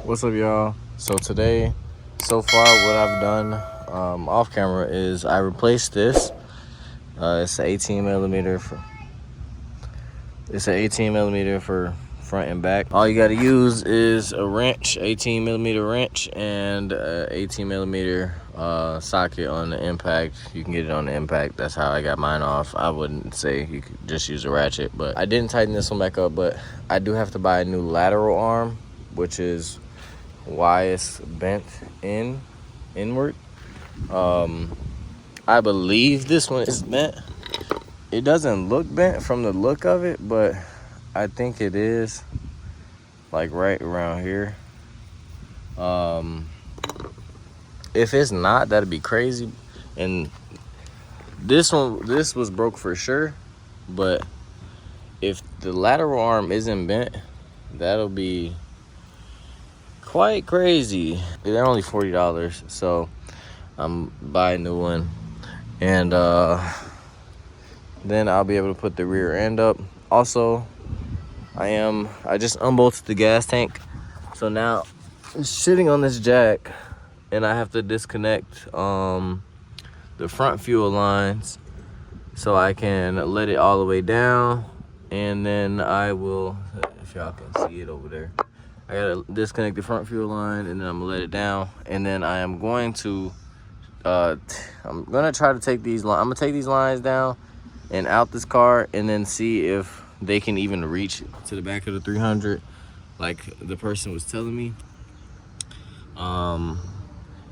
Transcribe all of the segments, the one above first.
What's up, y'all? So today, so far, what I've done off camera is I replaced this. It's an 18 millimeter for. It's an 18 millimeter for front and back. All you got to use is a wrench, 18 millimeter wrench, and a 18 millimeter socket on the impact. You can get it on the impact. That's how I got mine off. I wouldn't say you could just use a ratchet, but I didn't tighten this one back up. But I do have to buy a new lateral arm, which is why it's bent inward. I believe this one is bent. It doesn't look bent from the look of it, but I think it is, like right around here. If it's not, that'd be crazy. And this was broke for sure, but if the lateral arm isn't bent, that'll be quite crazy. They're only $40, so I'm buying a new one, and then I'll be able to put the rear end up. Also, I just unbolted the gas tank, so now it's sitting on this jack, and I have to disconnect the front fuel lines so I can let it all the way down, and then I will, if y'all can see it over there, I gotta disconnect the front fuel line, and then I'm gonna let it down, and then I am going to I'm gonna try to take these lines. I'm gonna take these lines down and out this car, and then see if they can even reach to the back of the 300 like the person was telling me.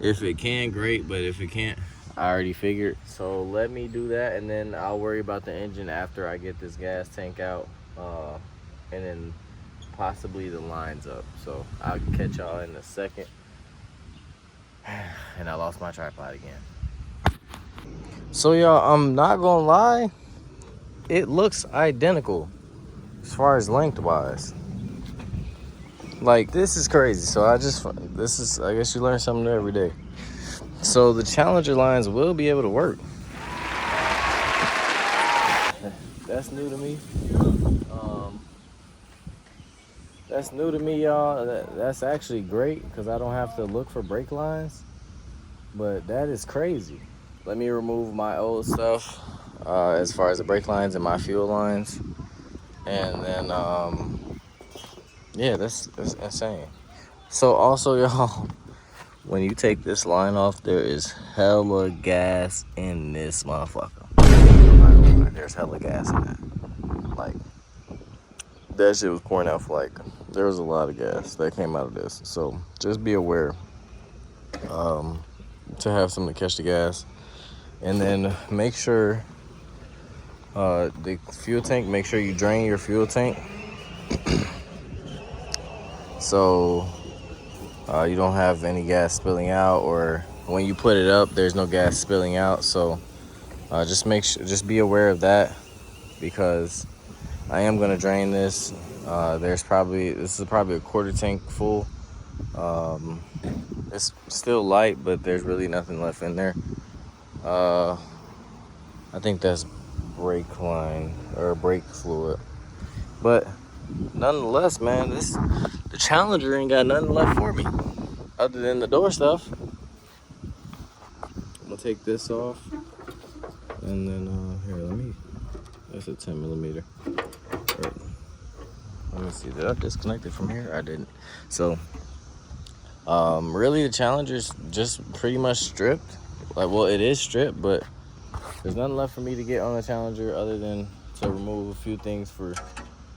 If it can, great, but if it can't, I already figured. So let me do that, and then I'll worry about the engine after I get this gas tank out, and then possibly the lines up. So I'll catch y'all in a second. And I lost my tripod again. So y'all, I'm not gonna lie, it looks identical as far as lengthwise. Like, this is crazy. So I guess you learn something new every day. So the Challenger lines will be able to work. That's new to me. That's new to me, y'all. That's actually great, because I don't have to look for brake lines. But that is crazy. Let me remove my old stuff, as far as the brake lines and my fuel lines. And then, yeah, that's insane. So also, y'all, when you take this line off, there is hella gas in this motherfucker. There's hella gas in that. Like, that shit was pouring out for, like, there was a lot of gas that came out of this. So just be aware to have something to catch the gas. And then make sure the fuel tank, make sure you drain your fuel tank so you don't have any gas spilling out, or when you put it up, there's no gas spilling out. So just be aware of that, because I am gonna drain this. This is probably a quarter tank full. It's still light, but there's really nothing left in there. I think that's brake line or brake fluid, but nonetheless, man, the Challenger ain't got nothing left for me other than the door stuff. I'm gonna take this off, and then that's a 10 millimeter. Let me see, did I disconnect it from here? I didn't. So really, the Challenger's just pretty much stripped. Like, well, it is stripped, but there's nothing left for me to get on the Challenger other than to remove a few things for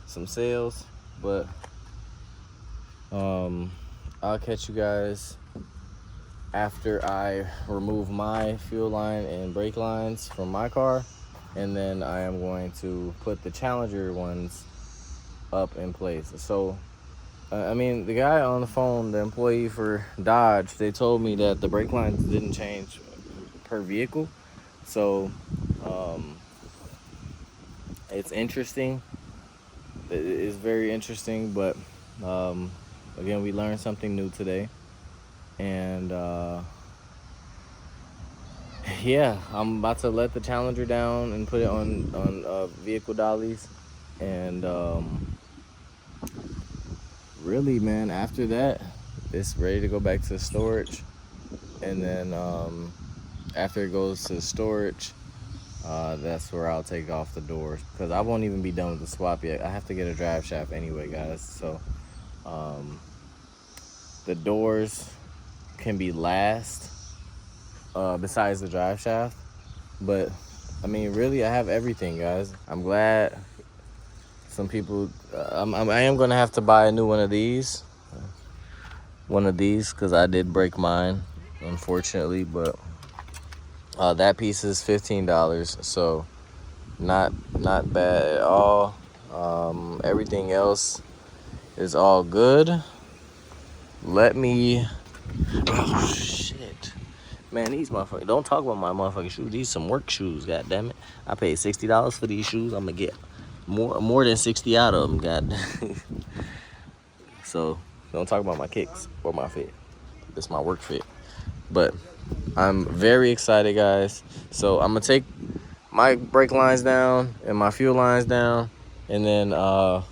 some sales. But I'll catch you guys after I remove my fuel line and brake lines from my car, and then I am going to put the Challenger ones up in place. So I mean, the guy on the phone, the employee for Dodge, they told me that the brake lines didn't change per vehicle. So it's interesting. It is very interesting, but again, we learned something new today. And yeah, I'm about to let the Challenger down and put it on vehicle dollies. And really, man, after that, it's ready to go back to storage. And then after it goes to storage, that's where I'll take off the doors, because I won't even be done with the swap yet. I have to get a drive shaft anyway, guys. So the doors can be last, besides the drive shaft. But I mean, really, I have everything, guys. I'm glad some people, I am gonna have to buy a new one of these because I did break mine, unfortunately. But that piece is $15, so not bad at all. Everything else is all good. Let me, oh shit, man, these motherfuckers, don't talk about my motherfucking shoes. These some work shoes, god damn it. I paid $60 for these shoes. I'm gonna get more than 60 out of them, god. So don't talk about my kicks or my fit. It's my work fit. But I'm very excited, guys. So I'm gonna take my brake lines down and my fuel lines down, and then I'm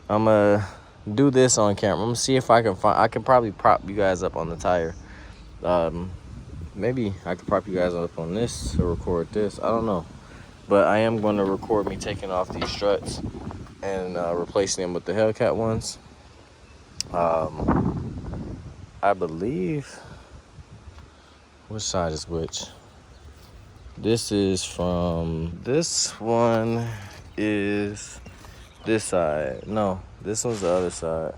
gonna do this on camera. I'm gonna see if I can probably prop you guys up on the tire. Maybe I could prop you guys up on this or record this. I don't know. But I am going to record me taking off these struts and replacing them with the Hellcat ones. I believe, which side is which? This one is this side. No, this one's the other side.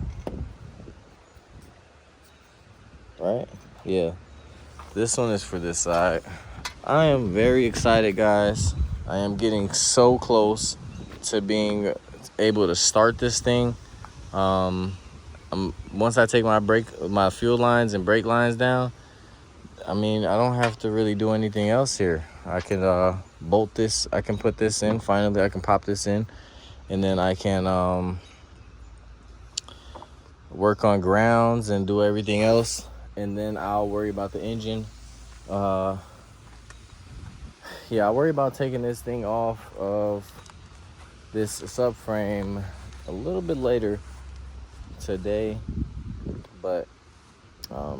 Right? Yeah. This one is for this side. I am very excited, guys. I am getting so close to being able to start this thing. Once I take my fuel lines and brake lines down, I mean, I don't have to really do anything else here. I can bolt this. I can put this in. Finally, I can pop this in, and then I can work on grounds and do everything else, and then I'll worry about the engine. Yeah, I'll worry about taking this thing off of this subframe a little bit later today, but for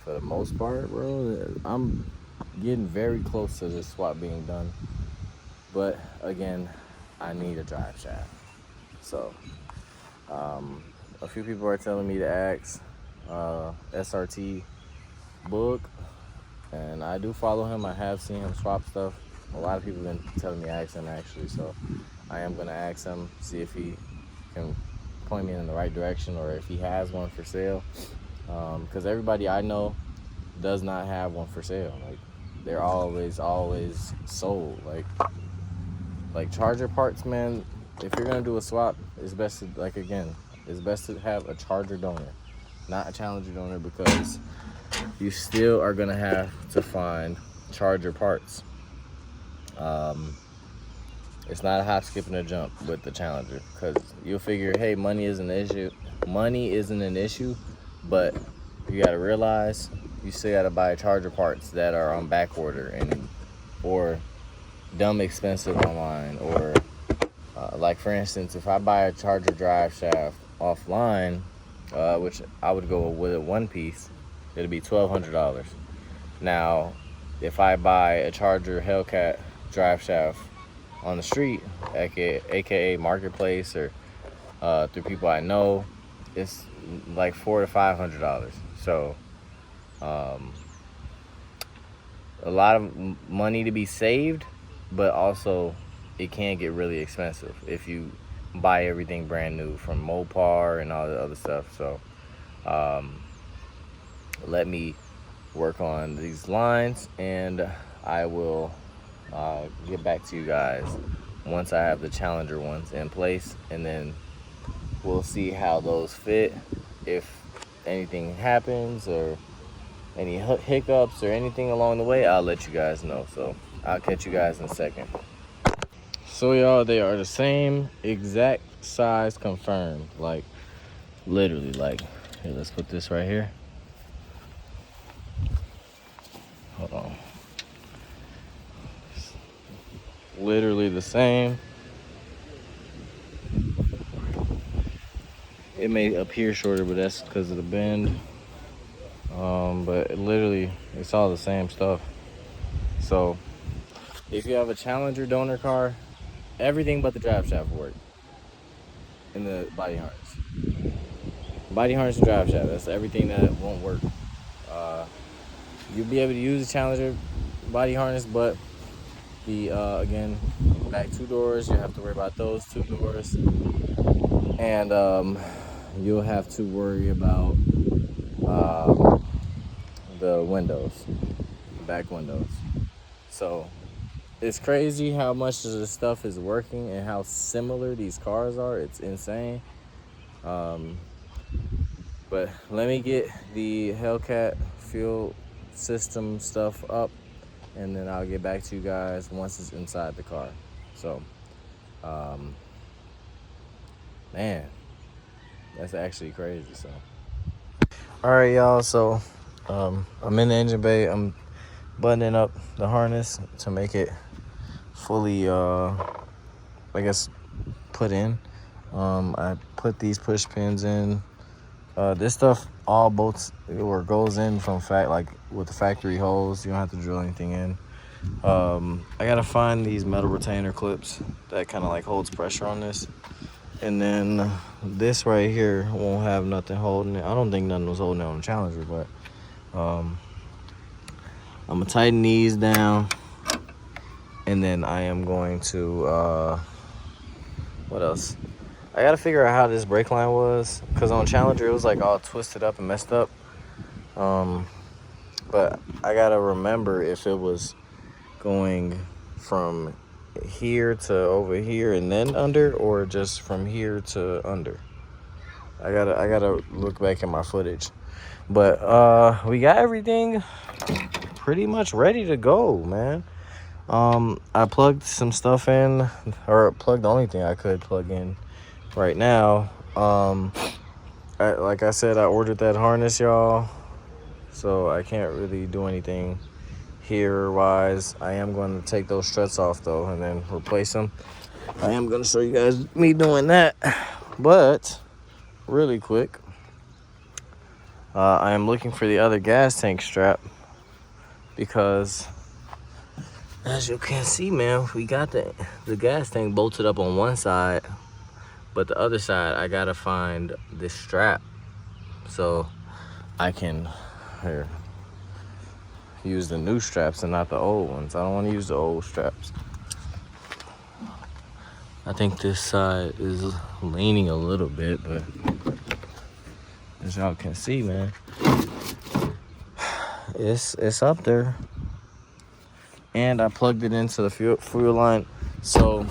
the most part, bro, I'm getting very close to this swap being done. But again, I need a drive shaft. So a few people are telling me to ask SRT Book, and I do follow him. I have seen him swap stuff. A lot of people have been telling me to ask him, actually, so I am gonna ask him, see if he can point me in the right direction, or if he has one for sale, because everybody I know does not have one for sale. Like, they're always sold. Like charger parts, man, if you're gonna do a swap, it's best to, it's best to have a charger donor, not a challenger donor, because you still are gonna have to find charger parts. It's not a hop, skip, and a jump with the challenger, because you'll figure, hey, money isn't an issue, but you gotta realize you still gotta buy charger parts that are on back order or dumb expensive online, or like, for instance, if I buy a charger drive shaft offline, which I would go with a one piece, it'll be $1,200. Now, if I buy a charger Hellcat drive shaft on the street, aka Marketplace, or through people I know, it's like $400 to $500. So a lot of money to be saved, but also it can get really expensive if you buy everything brand new from Mopar and all the other stuff. So let me work on these lines, and I will get back to you guys once I have the Challenger ones in place, and then we'll see how those fit. If anything happens or any hiccups or anything along the way, I'll let you guys know. So I'll catch you guys in a second. So y'all, they are the same exact size, confirmed. Like, literally, like, here, let's put this right here. Hold on. Literally the same. it may appear shorter, but that's because of the bend. But literally, it's all the same stuff. So if you have a Challenger donor car, everything but the drive shaft will work in the body harness. Body harness and drive shaft, that's everything that won't work. You'll be able to use the Challenger body harness, but the again, back 2 doors, you have to worry about those 2 doors. And you'll have to worry about the windows, back windows. So it's crazy how much of this stuff is working and how similar these cars are. It's insane. But let me get the Hellcat fuel system stuff up, and then I'll get back to you guys once it's inside the car. So, man, that's actually crazy. So, all right, y'all. So, I'm in the engine bay. I'm buttoning up the harness to make it fully, I guess, put in. I put these push pins in. This stuff all bolts or goes in from like with the factory holes. You don't have to drill anything in. I gotta find these metal retainer clips that kind of like holds pressure on this, and then this right here won't have nothing holding it. I don't think nothing was holding it on the Challenger, but I'm gonna tighten these down, and then I am going to what else? I gotta figure out how this brake line was, because on Challenger it was like all twisted up and messed up. But I gotta remember if it was going from here to over here and then under, or just from here to under. I gotta look back at my footage. But we got everything pretty much ready to go, man. I plugged some stuff in, or plugged the only thing I could plug in right now. Like I said, I ordered that harness, y'all, so I can't really do anything here wise. I am going to take those struts off though and then replace them. I am going to show you guys me doing that, but really quick, I am looking for the other gas tank strap, because as you can see, man, we got the gas tank bolted up on one side, but the other side I gotta find this strap so I can use the new straps and not the old ones. I don't want to use the old straps. I think this side is leaning a little bit, but as y'all can see, man, it's up there. And I plugged it into the fuel line. So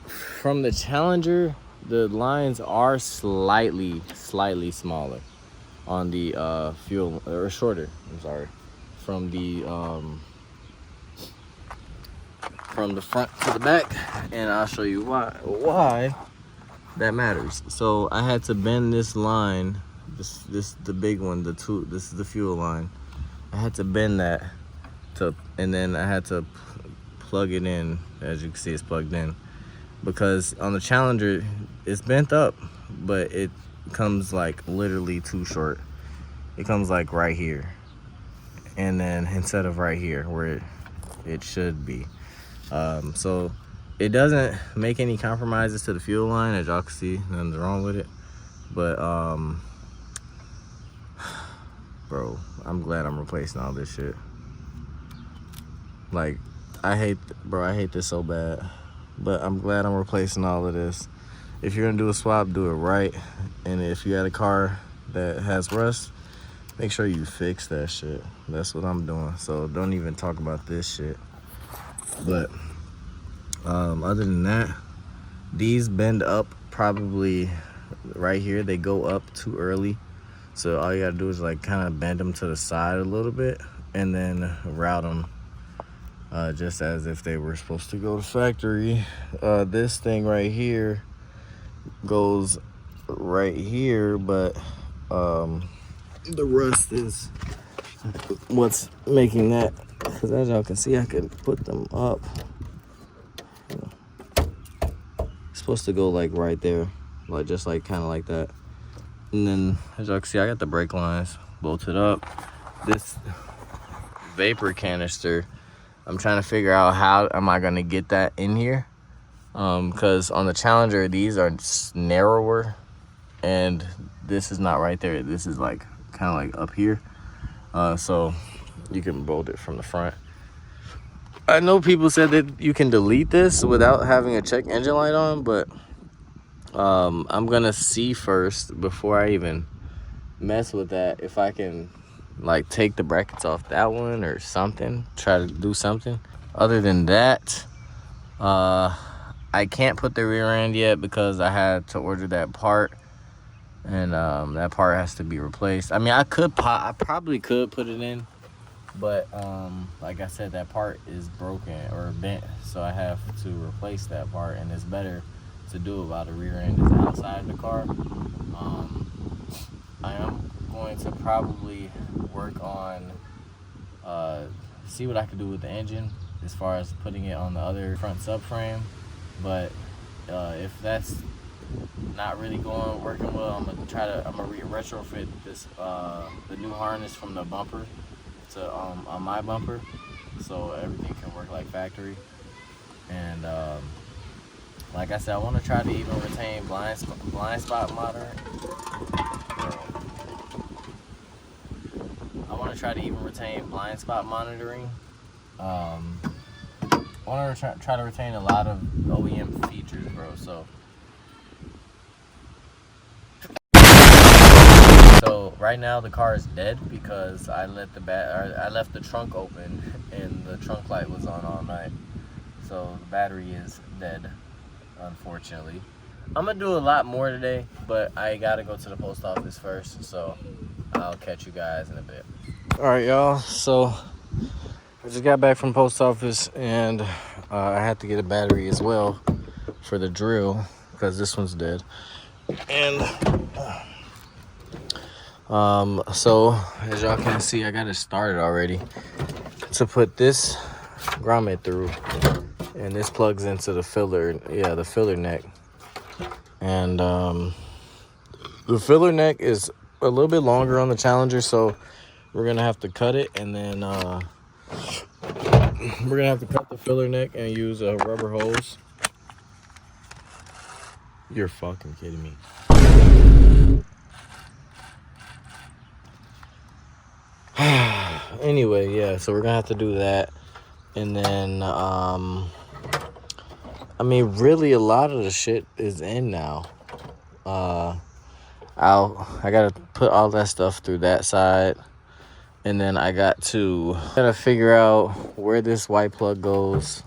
from the Challenger, the lines are slightly smaller on the fuel, or shorter, I'm sorry, from the front to the back, and I'll show you why that matters. So I had to bend this line, this the big one, this is the fuel line. I had to bend that and then I had to plug it in. As you can see, it's plugged in, because on the Challenger it's bent up, but it comes like literally too short. It comes like right here, and then instead of right here where it should be. So it doesn't make any compromises to the fuel line, as y'all can see. Nothing's wrong with it, but bro, I'm glad I'm replacing all this shit. Like, I hate this so bad, but I'm glad I'm replacing all of this. If you're gonna do a swap, do it right. And if you got a car that has rust, make sure you fix that shit. That's what I'm doing. So don't even talk about this shit. But other than that, these bend up probably right here. They go up too early. So all you gotta do is like kind of bend them to the side a little bit, and then route them just as if they were supposed to go to factory. This thing right here goes right here, but the rust is what's making that, because as y'all can see, I can put them up. It's supposed to go like right there, like just like kind of like that. And then as y'all can see, I got the brake lines bolted up. This vapor canister, I'm trying to figure out how am I gonna get that in here, because on the Challenger these are narrower and this is not right there. This is like kind of like up here, so you can bolt it from the front. I know people said that you can delete this without having a check engine light on, but I'm gonna see first before I even mess with that if I can like take the brackets off that one or something, try to do something. Other than that, I can't put the rear end yet because I had to order that part, and that part has to be replaced. I mean, I probably could put it in, but like I said, that part is broken or bent, so I have to replace that part, and it's better to do it while the rear end is outside the car. I am going to probably work on see what I can do with the engine as far as putting it on the other front subframe, but if that's not really working well, I'm gonna retrofit this the new harness from the bumper to on my bumper, so everything can work like factory. And like I said, I want to try to even retain blind spot monitoring. I want to try to even retain blind spot monitoring. I want to try to retain a lot of OEM features, bro. So right now the car is dead because I left the trunk open and the trunk light was on all night. So the battery is dead, unfortunately. I'm gonna do a lot more today, but I gotta go to the post office first, so I'll catch you guys in a bit. All right, y'all, so I just got back from post office, and I had to get a battery as well for the drill because this one's dead. And so as y'all can see, I got it started already to put this grommet through, and this plugs into the filler, the filler neck. And the filler neck is a little bit longer on the Challenger, so we're gonna have to cut it, and then we're gonna have to cut the filler neck and use a rubber hose. You're fucking kidding me. Anyway, yeah, so we're gonna have to do that. And then I mean, really a lot of the shit is in now. I gotta put all that stuff through that side, and then I gotta figure out where this white plug goes.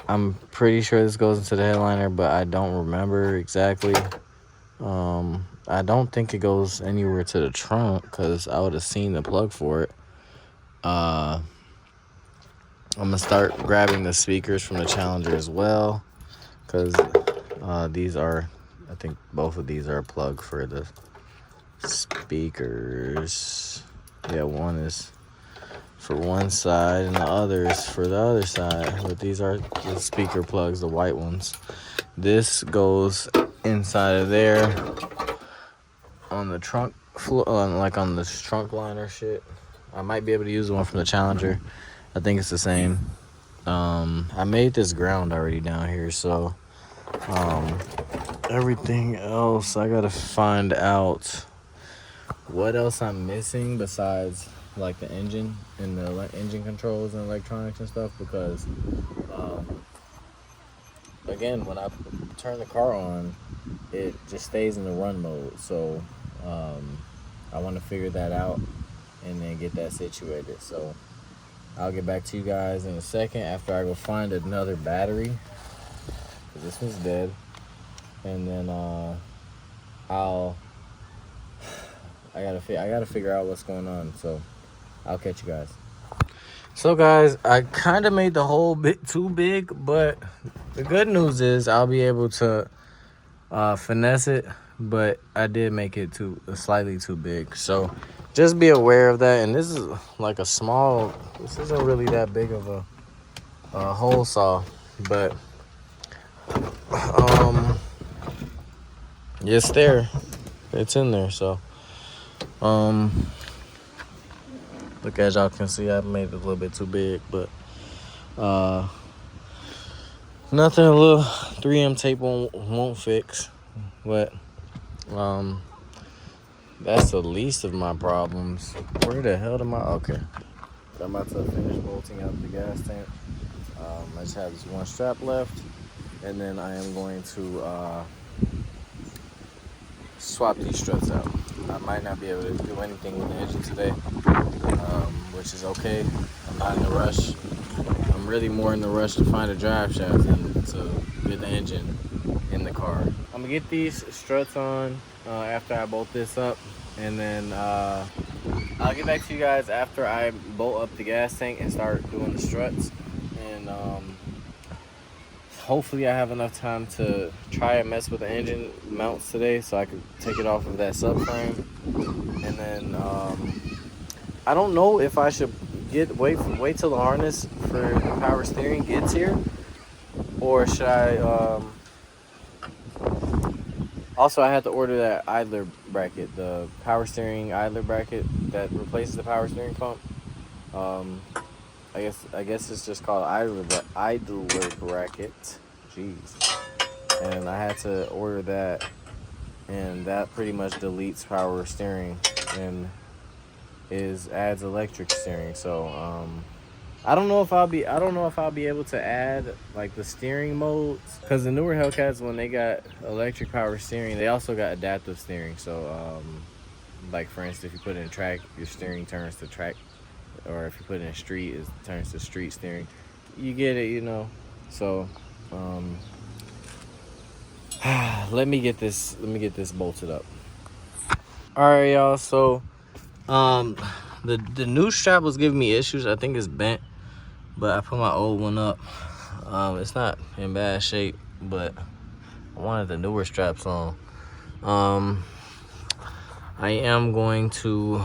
I'm pretty sure this goes into the headliner, but I don't remember exactly. I don't think it goes anywhere to the trunk because I would have seen the plug for it. I'm gonna start grabbing the speakers from the Challenger as well, because these are, I think both of these are a plug for the speakers. Yeah, one is for one side and the other is for the other side, but these are the speaker plugs, the white ones. This goes inside of there on the trunk floor, like on this trunk liner shit. I might be able to use the one from the Challenger. I think it's the same. I made this ground already down here, so everything else I gotta find out what else I'm missing besides like the engine and the engine controls and electronics and stuff, because again, when I turn the car on, it just stays in the run mode. So I want to figure that out and then get that situated. So I'll get back to you guys in a second after I go find another battery, because this one's dead. And then I gotta figure out what's going on. So I'll catch you guys. So guys, I kind of made the hole a bit too big, but the good news is I'll be able to finesse it, but I did make it slightly too big. So just be aware of that. And this is like this isn't really that big of a hole saw, but it's there. It's in there. So, look, as y'all can see, I made it a little bit too big, but nothing a little 3M tape won't fix. But that's the least of my problems. Where the hell am I? Okay. I'm about to finish bolting up the gas tank. I just have this one strap left, and then I am going to swap these struts out. I might not be able to do anything with the engine today, which is okay. I'm not in a rush. I'm really more in the rush to find a drive shaft than to get the engine in the car. I'm gonna get these struts on after I bolt this up, and then I'll get back to you guys after I bolt up the gas tank and start doing the struts. And hopefully I have enough time to try and mess with the engine mounts today so I can take it off of that subframe. And then I don't know if I should wait till the harness for the power steering gets here, or should I also, I had to order that idler bracket, the power steering idler bracket that replaces the power steering pump. I guess it's just called idler bracket. Jeez. And I had to order that, and that pretty much deletes power steering and adds electric steering. So I don't know if I'll be able to add like the steering modes, because the newer Hellcats, when they got electric power steering, they also got adaptive steering. So like for instance, if you put it in track, your steering turns to track, or if you put it in street, it turns to street steering. You get it, you know. So let me get this bolted up. All right, y'all. So the new strap was giving me issues. I think it's bent, but I put my old one up. It's not in bad shape, but I wanted the newer straps on. I am going to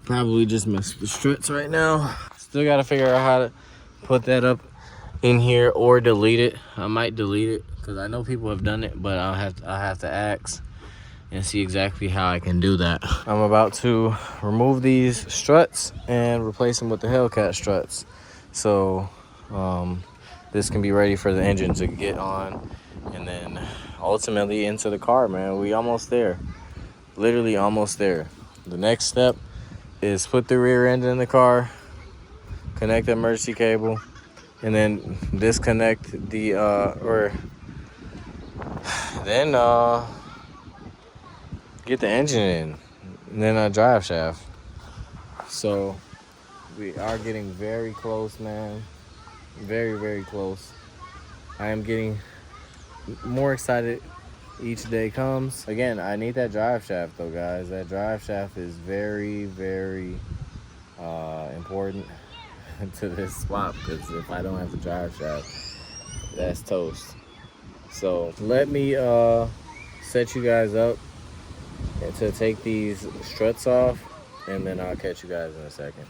probably just mess with the struts right now. Still got to figure out how to put that up in here or delete it. I might delete it because I know people have done it, but I'll have to ask and see exactly how I can do that. I'm about to remove these struts and replace them with the Hellcat struts, so this can be ready for the engine to get on, and then ultimately into the car, man. We almost there, literally almost there. The next step is put the rear end in the car, connect the emergency cable, and then disconnect the get the engine in, and then a drive shaft. So we are getting very close, man. Very, very close. I am getting more excited each day comes. Again, I need that drive shaft though, guys. That drive shaft is very, very important to this swap, because if I don't have the drive shaft, that's toast. So let me set you guys up to take these struts off, and then I'll catch you guys in a second.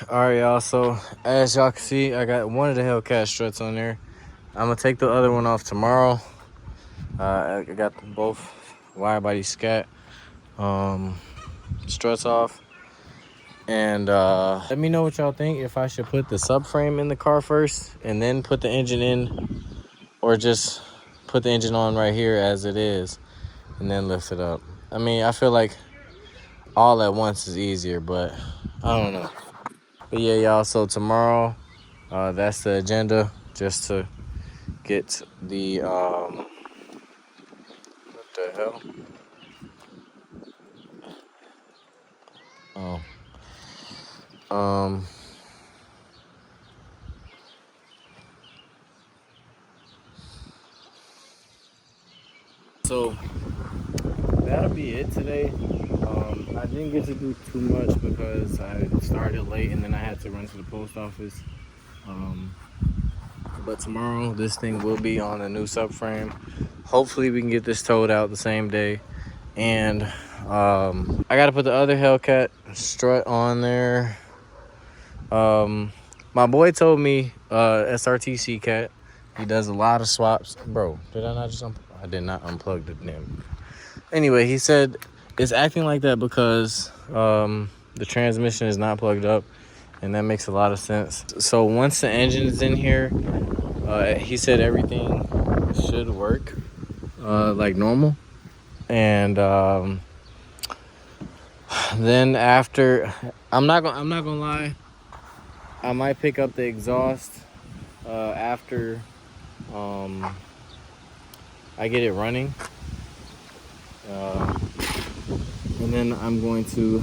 All right, y'all, so as y'all can see, I got one of the Hellcat struts on there. I'm gonna take the other one off tomorrow. I got both wide body scat struts off, and let me know what y'all think, if I should put the subframe in the car first and then put the engine in, or just put the engine on right here as it is and then lift it up. I mean, I feel like all at once is easier, but I don't know. But yeah, y'all, so tomorrow, that's the agenda, just to get the, what the hell? Oh. So that'll be it today. I didn't get to do too much because I started late and then I had to run to the post office. But tomorrow this thing will be on a new subframe. Hopefully we can get this towed out the same day. And I gotta put the other Hellcat strut on there. My boy told me SRTC cat. He does a lot of swaps. Bro, did I not just I did not unplug the damn. Anyway, he said it's acting like that because the transmission is not plugged up, and that makes a lot of sense. So once the engine is in here, he said everything should work like normal. And then after, I'm not gonna lie, I might pick up the exhaust after I get it running. And then I'm going to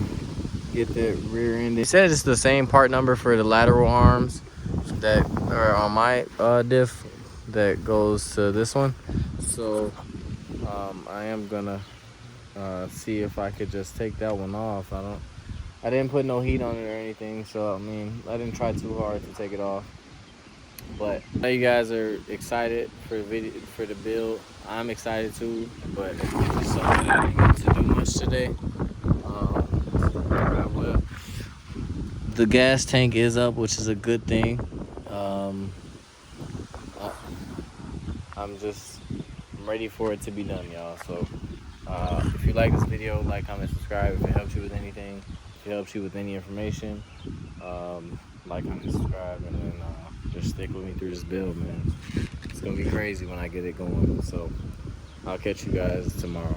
get the rear end. They said it's the same part number for the lateral arms that are on my diff that goes to this one. So I am gonna see if I could just take that one off. I didn't put no heat on it or anything, so I mean I didn't try too hard to take it off. But I know you guys are excited for the video, for the build. I'm excited too, but it's just something I didn't get to do much today. I will. The gas tank is up, which is a good thing. I'm just ready for it to be done, y'all. So if you like this video, like, comment, subscribe. If it helps you with anything, if it helps you with any information, like, comment, subscribe, and then just stick with me through this build, man. It's gonna be crazy when I get it going. So I'll catch you guys tomorrow.